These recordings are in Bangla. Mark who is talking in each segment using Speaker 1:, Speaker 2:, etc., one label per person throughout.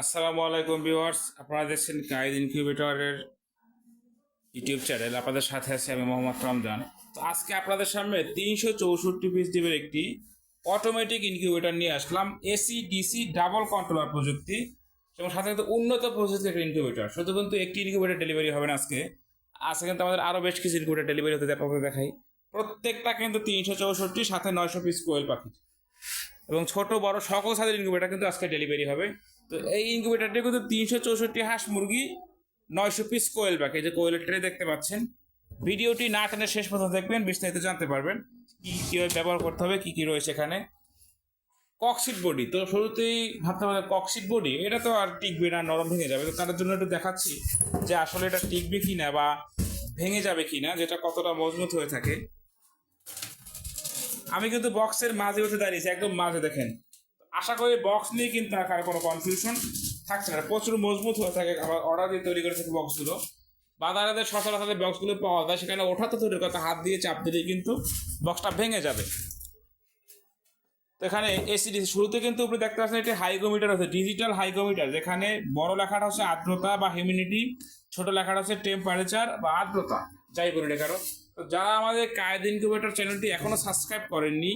Speaker 1: আসসালামু আলাইকুম ভিউয়ার্স, আপনারা দেখছেন কায়েদ ইনকিউবেটরের ইউটিউব চ্যানেল। আপনাদের সাথে আছি আমি মোহাম্মদ রমজান। তো আজকে আপনাদের সামনে 364 পিস ডিমের একটি অটোমেটিক ইনকিউবেটর নিয়ে আসলাম। এসি ডিসি ডাবল কন্ট্রোলার প্রযুক্তি এবং সাথে সাথে উন্নত প্রযুক্তির একটা ইনকিউবেটর। শুধু কিন্তু একটি ইনকিউবেটর ডেলিভারি হবে না আজকে কিন্তু আমাদের আরও বেশ কিছু ইনকিউবেটর ডেলিভারি হতে আপনাদের দেখাই। প্রত্যেকটা কিন্তু 364, সাথে 900 পিস কোয়েল পাখি এবং ছোট বড় সকল সাদের ইনকিউবেটর কিন্তু আজকে ডেলিভারি হবে। তো এই ইনকিউবেটরটি কিন্তু 364 হাঁস মুরগি, 900 পিস কোয়েল পাখি, যে কোয়েলের ট্রে দেখতে পাচ্ছেন। ভিডিওটি না টেনে শেষ পর্যন্ত দেখবেন, বিস্তারিত জানতে পারবেন কীভাবে ব্যবহার করতে হবে, কী কী রয়েছে এখানে। ককশিট বডি, তো শুরুতেই ভাবতে হবে ককশিট বডি এটা তো আর টিকবে না, নরম ভেঙে যাবে। তো তার জন্য একটু দেখাচ্ছি যে আসলে এটা টিকবে কি না বা ভেঙে যাবে কি না, যেটা কতটা মজবুত হয়ে থাকে। আমি কিন্তু বক্সের মাঝে উঠে দাঁড়িয়েছি, একদম মাঝে দেখেন। আশা করি বক্স নিয়ে কিন্তু আর কোনো কনফিউশন থাকছে না, প্রচুর মজবুত হয়ে থাকে। আবার অর্ডার দিয়ে তৈরি করে থাকে বক্সগুলো। বাজারের সচরাচর বক্সগুলো পাওয়া যায়, সেখানে ওঠা তো তৈরির কথা, হাত দিয়ে চাপ দিলেই কিন্তু বক্সটা ভেঙে যাবে। তো এখানে এসিডিসি শুরুতে কিন্তু আপনি দেখতে পাচ্ছেন এটি হাইগ্রোমিটার আছে, ডিজিটাল হাইগ্রোমিটার, যেখানে বড় লেখাটা হচ্ছে আর্দ্রতা বা হিউমিডিটি, ছোট লেখাটা হচ্ছে টেম্পারেচার বা আর্দ্রতা, যাই বলি না কারো। তো যারা আমাদের কায়েদ ইনকিউবেটর চ্যানেলটি এখনো সাবস্ক্রাইব করেননি,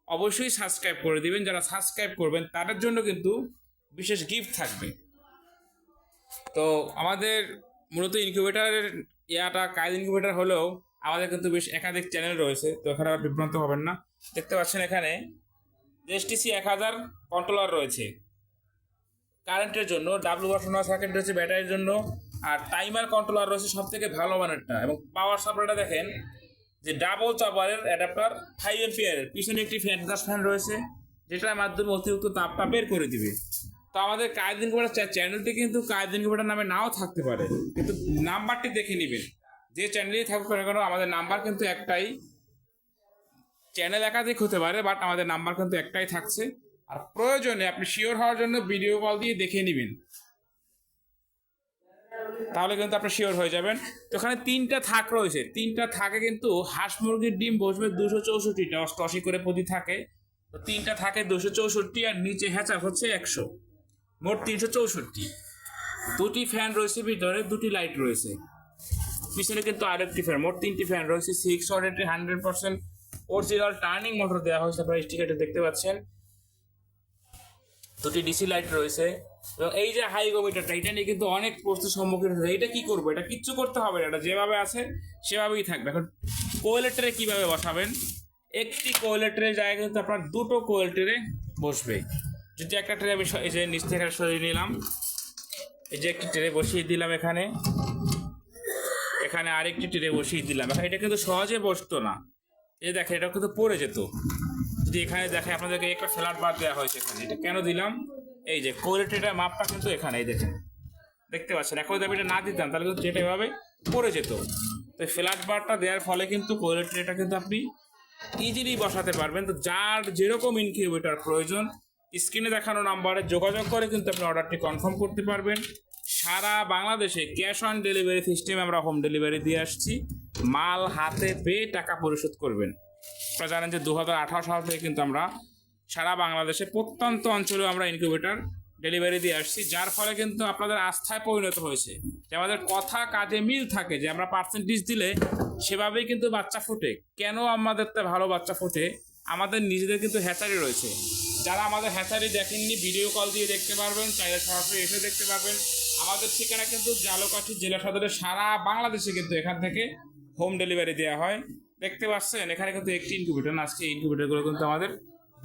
Speaker 1: অবশ্যই সাবস্ক্রাইব করে দিবেন। যারা সাবস্ক্রাইব করবেন তাদের জন্য কিন্তু বিশেষ গিফট থাকবে। তো আমাদের মূলত ইনকিউবেটারের কায়েদ ইনকিউবেটার হলেও আমাদের কিন্তু বেশ একাধিক চ্যানেল রয়েছে। তো এখানে আর বিভ্রান্ত হবেন না। দেখতে পাচ্ছেন এখানে এসটিসি 1000 কন্ট্রোলার রয়েছে কারেন্টের জন্য, ডাব্লু বসানো সার্কিট রয়েছে ব্যাটারির জন্য, আর টাইমার কন্ট্রোলার রয়েছে সব থেকে ভালো মানেরটা। এবং পাওয়ার সাপ্লাইটা দেখেন যে ডাবল চাপারের অ্যাডাপ্টার 5 এম্পিয়ারের, পিছনে একটি ফ্যান রয়েছে যেটার মাধ্যমে অতিরিক্ত তাপটা বের করে দিবে। তো আমাদের কায়েদ ইনকিউবেটর চ্যানেলটি কিন্তু কায়েদ ইনকিউবেটর নামে নাও থাকতে পারে, কিন্তু নাম্বারটি দেখে নেবেন। যে চ্যানেলেই থাকুক না কেন আমাদের নাম্বার কিন্তু একটাই। চ্যানেল একাধিক হতে পারে, বাট আমাদের নাম্বার কিন্তু একটাই থাকছে। আর প্রয়োজনে আপনি শিওর হওয়ার জন্য ভিডিও কল দিয়ে দেখে নেবেন, তাহলে কিন্তু আপনি শিওর হয়ে যাবেন। তো এখানে 3টা থাক রয়েছে, 3টা থাকে কিন্তু হাঁস মুরগির ডিম বসবে 264টা, 88 করে প্রতি থাকে। তো 3টা থাকে 264, আর নিচে হ্যাচার হচ্ছে 100, মোট 364। দুটি ফ্যান রয়েছে ভিতরে, দুটি লাইট রয়েছে, পিছনে কিন্তু আরেকটি ফ্যান, মোট 3টি ফ্যান রয়েছে। 6 ওয়াটের 100% অরিজিনাল টার্নিং মোটর দেওয়া হয়েছে, আপনারা স্টিকারটি দেখতে পাচ্ছেন। দুটি ডিসি লাইট রয়েছে এবং এই যে হাইগ্রোমিটারটা, এটা নিয়ে কিন্তু অনেক প্রশ্নের সম্মুখীন হয়েছে। এটা কি করবো? এটা কিচ্ছু করতে হবে না, এটা যেভাবে আছে সেভাবেই থাকবে। এখন কোয়েলের ট্রে কীভাবে বসাবেন? একটি কোয়েলের ট্রে জায়গায় কিন্তু আপনার দুটো কোয়েল ট্রে বসবে। যদি একটা ট্রে আমি এই যে নিচ থেকে সরিয়ে নিলাম, এই যে একটি ট্রে বসিয়ে দিলাম এখানে, এখানে আরেকটি ট্রে বসিয়ে দিলাম। এখন এটা কিন্তু সহজে বসতো না, এই দেখেন এটা কিন্তু পড়ে যেত। যদি এখানে দেখে আপনাদেরকে একটা ফ্ল্যাট বার দেওয়া হয়েছে এখানে, এটা কেন দিলাম? এই যে কোয়ালিটিটার মাপটা কিন্তু এখানে, এই দেখেন দেখতে পাচ্ছেন। এখন যদি আমি এটা না দিতাম তাহলে কিন্তু যেটা এভাবে পড়ে যেত। তো ফ্ল্যাট বারটা দেওয়ার ফলে কিন্তু কোয়ালিটিটা কিন্তু আপনি ইজিলি বসাতে পারবেন। তো যার যেরকম ইনকিউবেটর প্রয়োজন, স্ক্রিনে দেখানো নাম্বারে যোগাযোগ করে কিন্তু আপনি অর্ডারটি কনফার্ম করতে পারবেন। সারা বাংলাদেশে ক্যাশ অন ডেলিভারি সিস্টেমে আমরা হোম ডেলিভারি দিয়ে আসছি। মাল হাতে পেয়ে টাকা পরিশোধ করবেন। আপনারা জানেন যে 2018 সাল থেকে কিন্তু আমরা সারা বাংলাদেশে প্রত্যন্ত অঞ্চলেও আমরা ইনকিউবেটর ডেলিভারি দিয়ে আসছি, যার ফলে কিন্তু আপনাদের আস্থায় পরিণত হয়েছে যে আমাদের কথা কাজে মিল থাকে, যে আমরা পার্সেন্টেজ দিলে সেভাবেই কিন্তু বাচ্চা ফোটে। কেন আমাদের তো ভালো বাচ্চা ফোটে? আমাদের নিজেদের কিন্তু হ্যাচারি রয়েছে। যারা আমাদের হ্যাচারি দেখেননি, ভিডিও কল দিয়ে দেখতে পারবেন, চাইলে সরাসরি এসে দেখতে পারবেন। আমাদের ঠিকানা কিন্তু ঝালকাঠি জেলা সদরে, সারা বাংলাদেশে কিন্তু এখান থেকে হোম ডেলিভারি দেওয়া হয়। দেখতে পাচ্ছেন এখানে কিন্তু একটি ইনকিউবেটর, আজকে ইনকিউবেটরগুলো কিন্তু আমাদের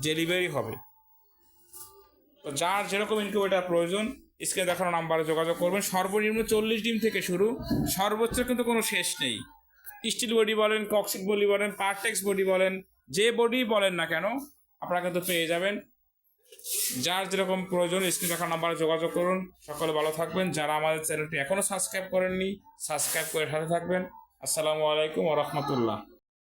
Speaker 1: ডেলিভারি হবে। তো যার যেরকম ইনকিউবেটর প্রয়োজন স্ক্রিনে দেখানো নাম্বারে যোগাযোগ করবেন। সর্বনিম্ন 40 ডিম থেকে শুরু, সর্বোচ্চ কিন্তু কোনো শেষ নেই। স্টিল বডি বলেন, ককশিট বডি বলেন, পারটেক্স বডি বলেন, যে বডি বলেন না কেন আপনারা কিন্তু পেয়ে যাবেন। যার যেরকম প্রয়োজন স্ক্রিনে দেখানো নাম্বারে যোগাযোগ করুন। সকলে ভালো থাকবেন। যারা আমাদের চ্যানেলটি এখনও সাবস্ক্রাইব করেননি, সাবস্ক্রাইব করে সাথে থাকবেন। আসসালামু আলাইকুম ওয়া রাহমাতুল্লাহ।